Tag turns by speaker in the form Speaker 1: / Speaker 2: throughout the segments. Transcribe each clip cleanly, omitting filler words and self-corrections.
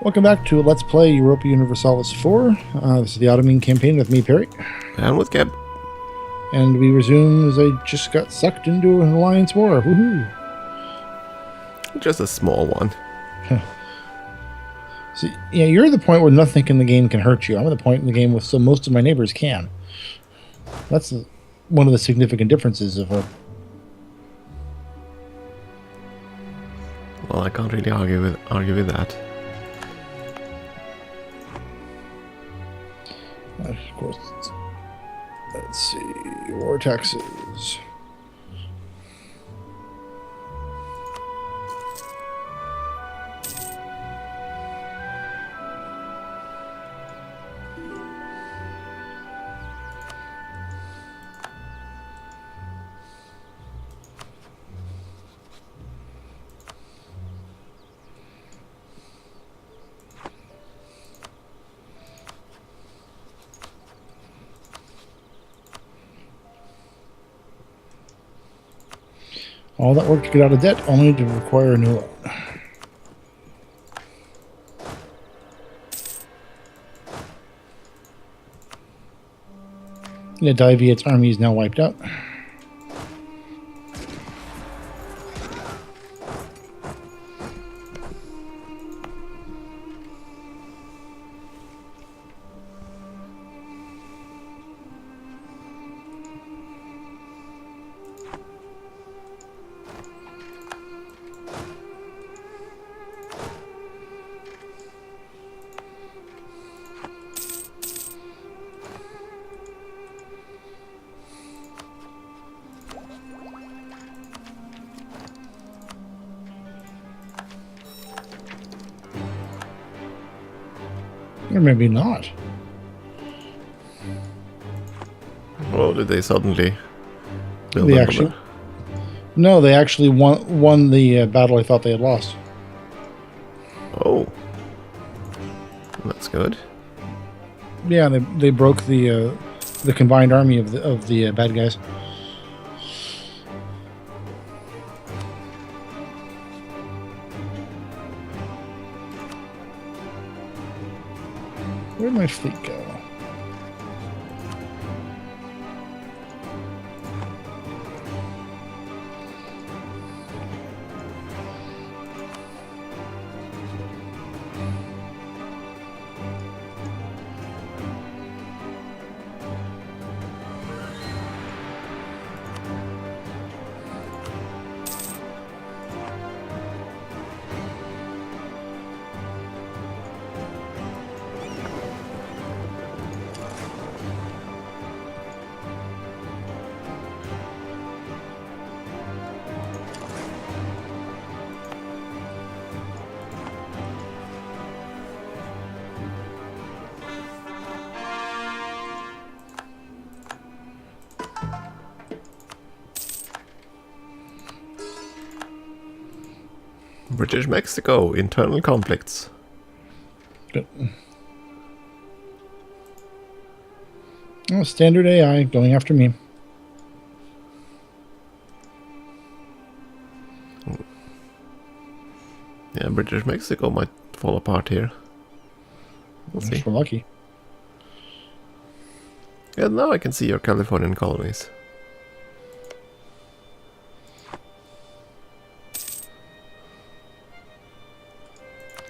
Speaker 1: Welcome back to Let's Play Europa Universalis 4. This is the Ottoman campaign with me, Perry.
Speaker 2: And with Keb.
Speaker 1: And we resume as I just got sucked into an alliance war. Woohoo!
Speaker 2: Just a small one.
Speaker 1: See, yeah, you're at the point where nothing in the game can hurt you. I'm at the point in the game where most of my neighbors can. That's one of the significant differences of a...
Speaker 2: Well, I can't really argue with that.
Speaker 1: Of course. Let's see. War taxes. All that work to get out of debt, only to require a new loan. Yeah, Diviet's army is now wiped out. Or maybe not.
Speaker 2: Well, did they suddenly build
Speaker 1: They
Speaker 2: up
Speaker 1: actually, no, they actually won the battle I thought they had lost.
Speaker 2: Oh, that's good.
Speaker 1: Yeah, they broke the combined army of the bad guys. Where'd my fleet go?
Speaker 2: British Mexico, internal conflicts.
Speaker 1: Good. Oh, standard AI going after me.
Speaker 2: Yeah, British Mexico might fall apart here. We'll see.
Speaker 1: If we're lucky.
Speaker 2: Yeah, now I can see your Californian colonies.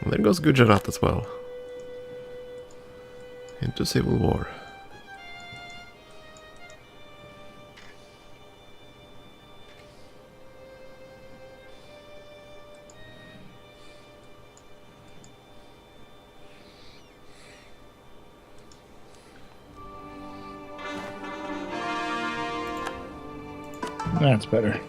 Speaker 2: And there goes Gujarat as well. Into civil war.
Speaker 1: That's better.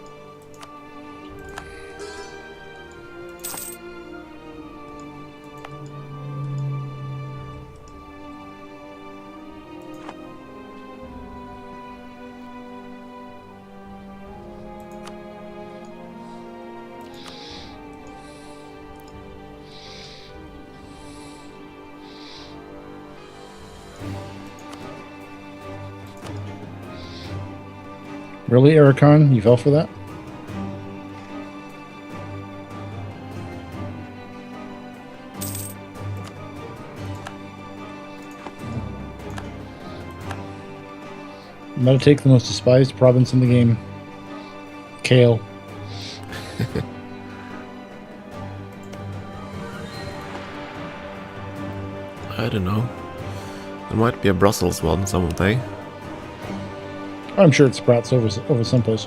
Speaker 1: Really, Ericon? You fell for that? I'm going to take the most despised province in the game. Kale.
Speaker 2: I don't know. There might be a Brussels one someday.
Speaker 1: I'm sure it sprouts over someplace.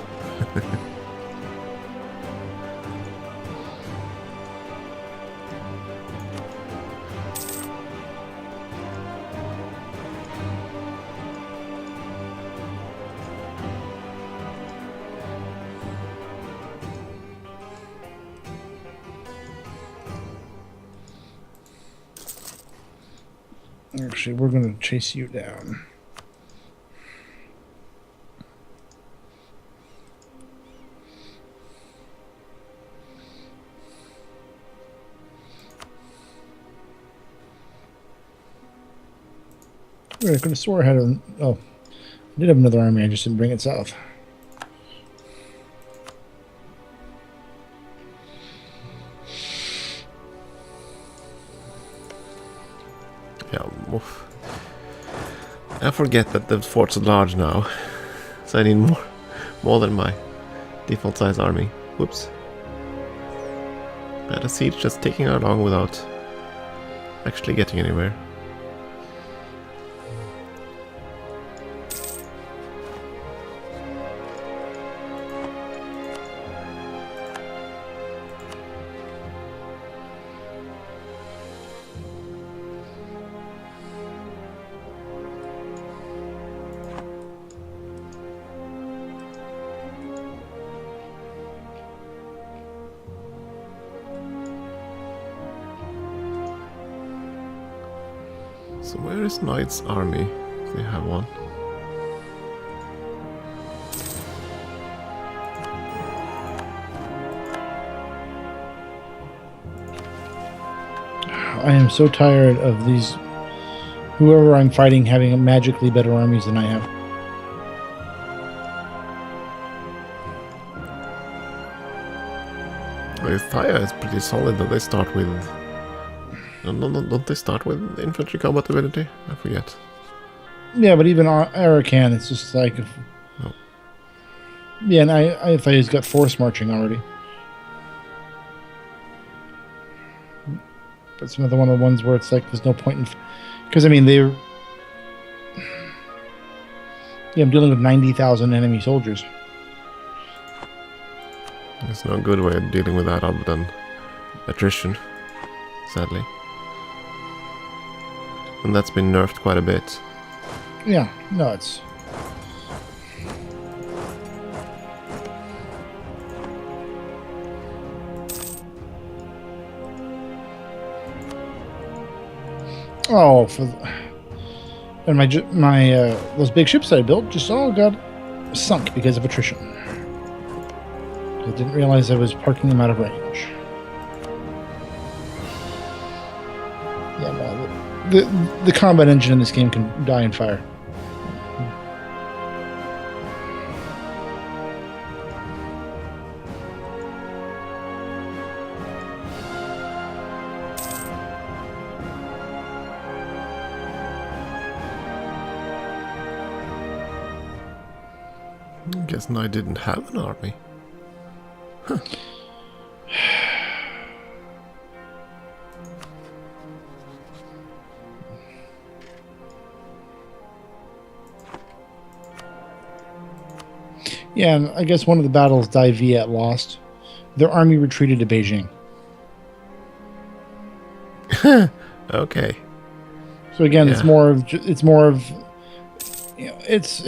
Speaker 1: Actually, we're going to chase you down. I could have swore I had a... Oh, I did have another army. I just didn't bring it south.
Speaker 2: Yeah, I forget that the fort's large now, so I need more than my default size army. Whoops. But a siege just taking how long without actually getting anywhere. So where is Knight's army? If they have one.
Speaker 1: I am so tired of these... Whoever I'm fighting having magically better armies than I have.
Speaker 2: Thaya is pretty solid, though. They start with... Don't they start with infantry combat ability? I forget.
Speaker 1: Yeah, but even Arakan, it's just like...
Speaker 2: No.
Speaker 1: Yeah, and I thought he's got force marching already. But it's another one of the ones where it's like there's no point in... Because, I mean, they're... Yeah, I'm dealing with 90,000 enemy soldiers.
Speaker 2: There's no good way of dealing with that other than attrition, sadly. And that's been nerfed quite a bit.
Speaker 1: Yeah, no, it's... Oh, and my those big ships that I built just all got sunk because of attrition. I didn't realize I was parking them out of range. Yeah, no, the combat engine in this game can die in fire.
Speaker 2: Guess I didn't have an army. Huh.
Speaker 1: Yeah, and I guess one of the battles Dai Viet lost. Their army retreated to Beijing.
Speaker 2: Okay.
Speaker 1: So again,
Speaker 2: Yeah.
Speaker 1: it's more of you know, it's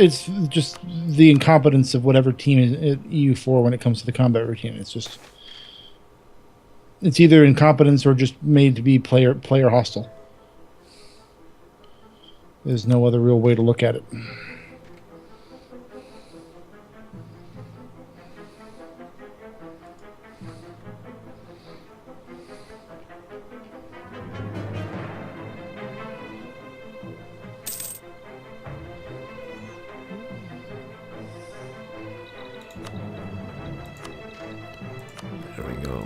Speaker 1: just the incompetence of whatever team is EU4 when it comes to the combat routine. It's either incompetence or just made to be player hostile. There's no other real way to look at it.
Speaker 2: There we go.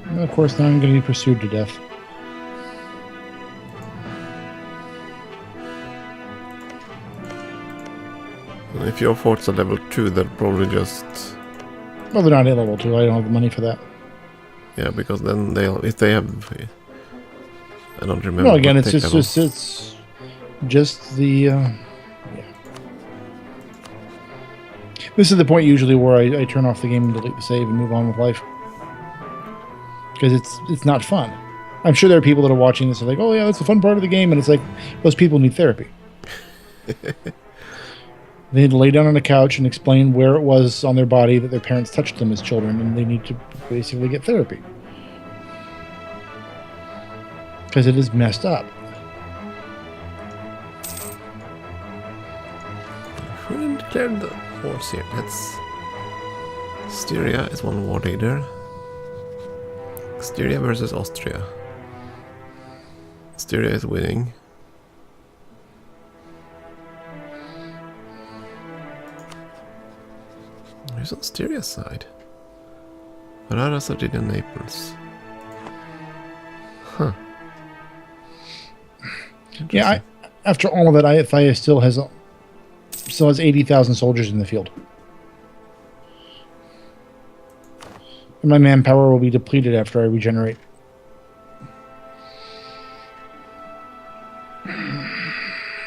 Speaker 1: And of course, now I'm going to be pursued to death.
Speaker 2: If your fort's a level 2, they'll probably just...
Speaker 1: Well, they're not at level 2. I don't have the money for that.
Speaker 2: Yeah, because then if they have... I don't remember.
Speaker 1: No, again, it's just the... yeah. This is the point usually where I turn off the game and delete the save and move on with life. Because it's not fun. I'm sure there are people that are watching this and are like, oh yeah, that's the fun part of the game. And it's like, those people need therapy. They need to lay down on a couch and explain where it was on their body that their parents touched them as children, and they need to basically get therapy. Because it is messed up.
Speaker 2: Who declared the wars here? That's... Styria is one war leader. Styria versus Austria. Styria is winning. Who's on Styria's side? Ferrara, Sardinia, Naples. Huh.
Speaker 1: Yeah, after all of that, Thais still has 80,000 soldiers in the field. And my manpower will be depleted after I regenerate.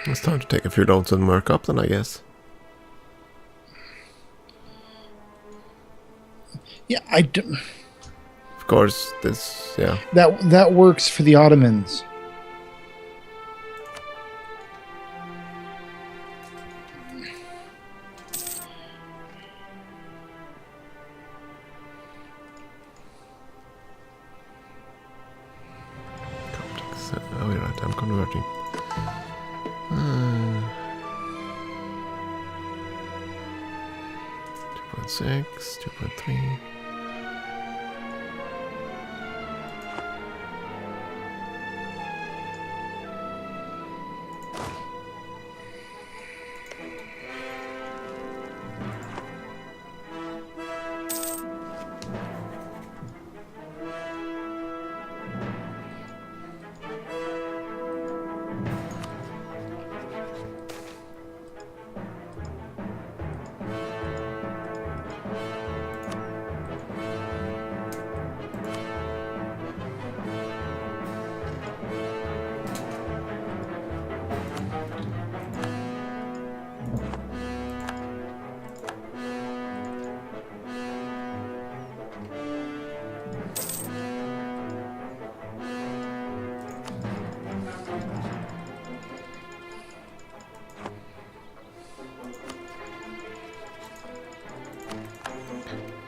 Speaker 2: It's time to take a few loads and work up then, I guess.
Speaker 1: Yeah,
Speaker 2: Of course, this... yeah.
Speaker 1: That works for the Ottomans.
Speaker 2: Oh, you're right, I'm converting. 2.6, 2.3.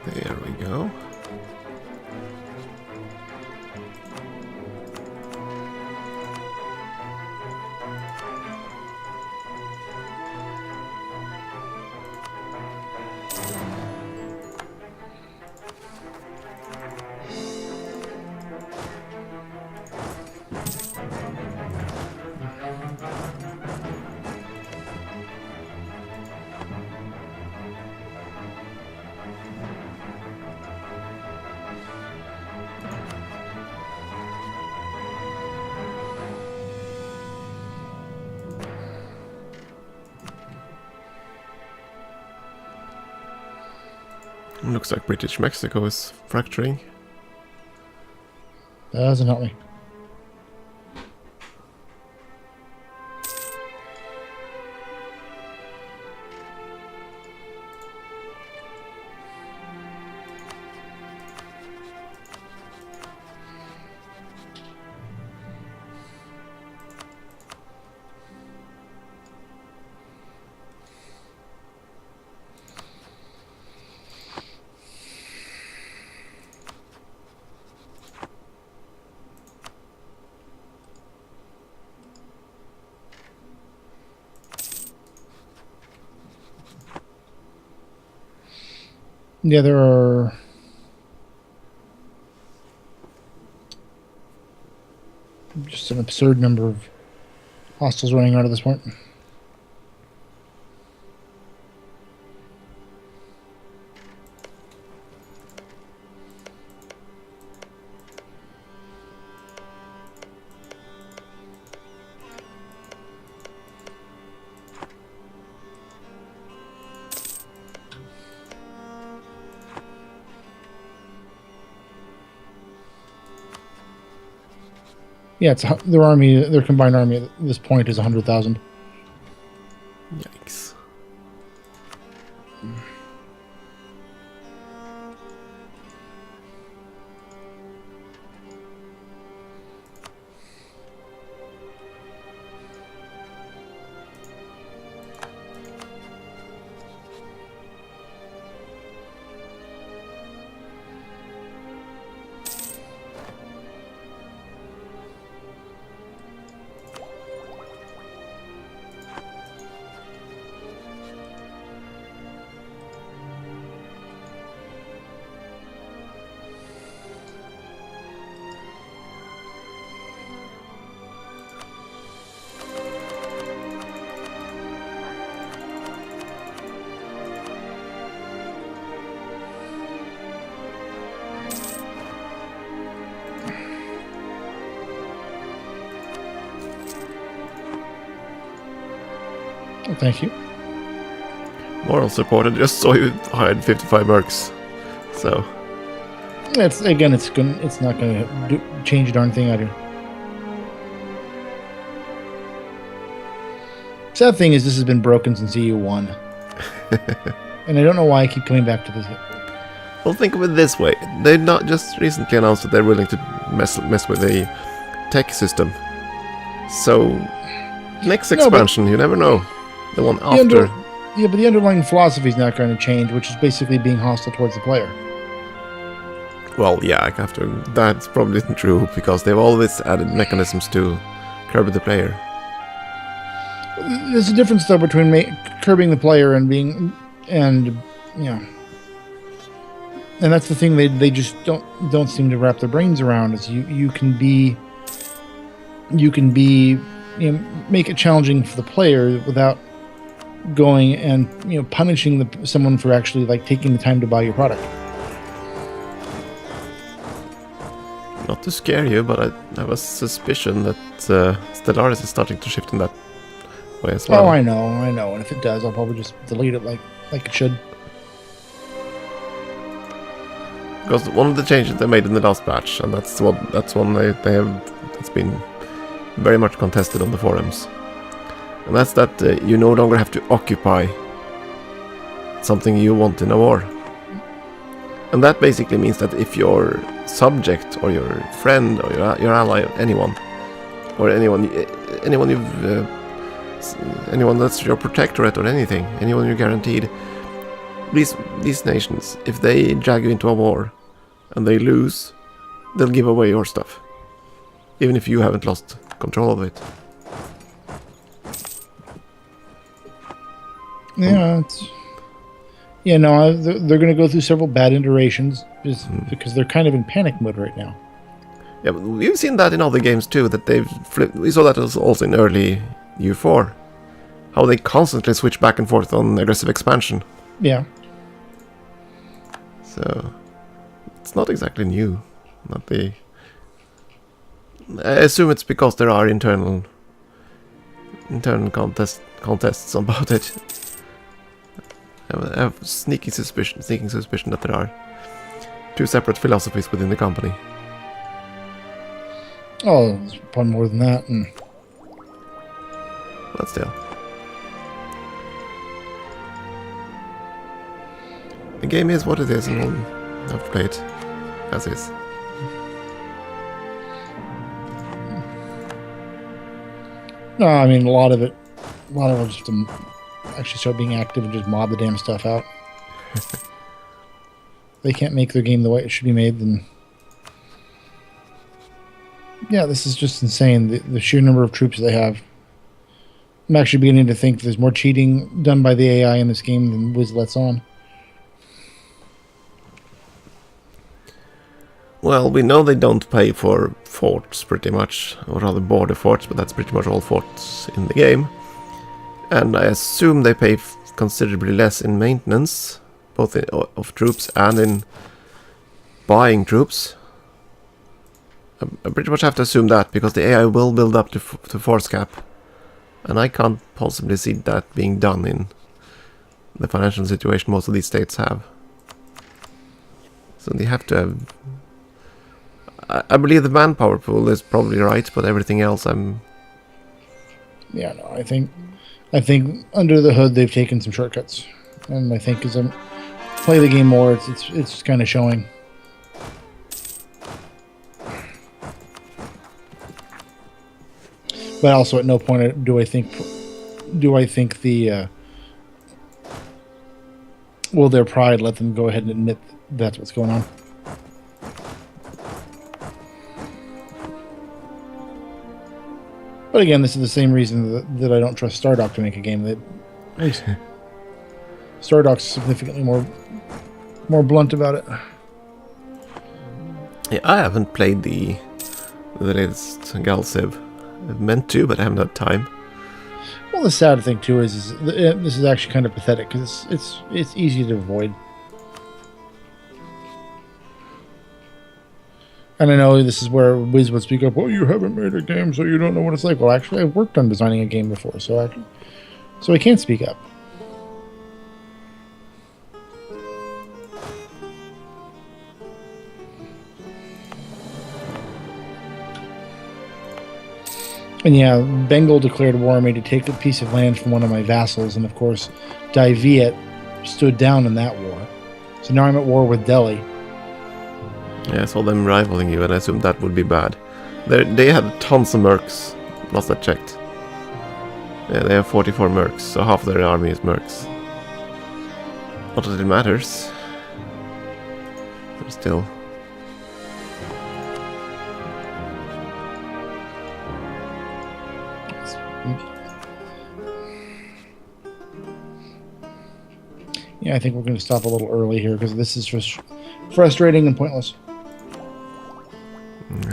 Speaker 2: There we go. Looks like British Mexico is fracturing.
Speaker 1: That doesn't help me. Yeah, there are just an absurd number of hostiles running out at this point. Yeah, their army. Their combined army at this point is 100,000.
Speaker 2: Yikes.
Speaker 1: Oh, thank you.
Speaker 2: Moral support. I just saw you hired 55 mercs. So,
Speaker 1: It's not gonna change a darn thing out here. Sad thing is, this has been broken since EU1, and I don't know why I keep coming back to this.
Speaker 2: well, think of it this way. They not just recently announced that they're willing to mess with the tech system. So, next expansion, you never know. The one after.
Speaker 1: Yeah, but the underlying philosophy is not going to change, which is basically being hostile towards the player.
Speaker 2: Well, yeah, that's probably not true, because they've always added mechanisms to curb the player.
Speaker 1: There's a difference, though, between curbing the player and and that's the thing they just don't seem to wrap their brains around. Is you can make it challenging for the player without going and punishing someone for actually taking the time to buy your product.
Speaker 2: Not to scare you, but I have a suspicion that Stellaris is starting to shift in that way as well.
Speaker 1: Oh, I know, and if it does, I'll probably just delete it like it should.
Speaker 2: Because one of the changes they made in the last patch, and that's one they have that's been very much contested on the forums. And that's that you no longer have to occupy something you want in a war. And that basically means that if your subject or your friend or your ally, anyone that's your protectorate or anyone you're guaranteed, these nations, if they drag you into a war and they lose, they'll give away your stuff, even if you haven't lost control of it.
Speaker 1: Yeah, they're going to go through several bad iterations because they're kind of in panic mode right now.
Speaker 2: Yeah, but we've seen that in other games too, that they've flipped. We saw that also in early U4, how they constantly switch back and forth on aggressive expansion.
Speaker 1: Yeah.
Speaker 2: So, it's not exactly new. I assume it's because there are internal contests about it. I have sneaking suspicion that there are two separate philosophies within the company.
Speaker 1: Oh, it's probably more than that.
Speaker 2: But still. The game is what it is, and we'll have to play it as is.
Speaker 1: No, I mean, a lot of it just to actually start being active and just mob the damn stuff out. They can't make their game the way it should be made, then yeah, this is just insane. The sheer number of troops they have. I'm actually beginning to think there's more cheating done by the AI in this game than Wiz lets on.
Speaker 2: Well, we know they don't pay for forts pretty much, or rather border forts, but that's pretty much all forts in the game. And I assume they pay considerably less in maintenance, both of troops and in buying troops. I pretty much have to assume that, because the AI will build up to force cap. And I can't possibly see that being done in the financial situation most of these states have. So they have to have I believe the manpower pool is probably right, but everything else
Speaker 1: Yeah, no, I think under the hood they've taken some shortcuts, and I think as I play the game more, it's kind of showing. But also, at no point do I think the will their pride let them go ahead and admit that's what's going on. But again, this is the same reason that I don't trust Stardock to make a game. That at least Stardock's significantly more blunt about it.
Speaker 2: Yeah, I haven't played the latest Galciv. I've meant to, but I haven't had time.
Speaker 1: Well, the sad thing too is this is actually kind of pathetic because it's easy to avoid. And I know this is where Wiz would speak up. Well, you haven't made a game, so you don't know what it's like. Well, actually, I've worked on designing a game before, so I can't speak up. And yeah, Bengal declared war on me to take a piece of land from one of my vassals, and of course, Dai Viet stood down in that war. So now I'm at war with Delhi.
Speaker 2: Yeah, I saw them rivaling you, and I assumed that would be bad. They had tons of mercs. Last I checked. Yeah, they have 44 mercs, so half their army is mercs. Not that it matters. But still.
Speaker 1: Yeah, I think we're going to stop a little early here because this is just frustrating and pointless.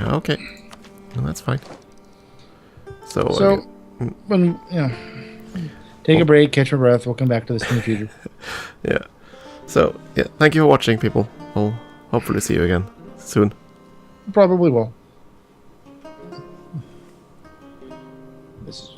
Speaker 2: Okay, well, that's fine. So
Speaker 1: when take a break, catch my breath. We'll come back to this in the future.
Speaker 2: Yeah. So yeah, thank you for watching, people. I'll hopefully see you again soon.
Speaker 1: Probably will. This is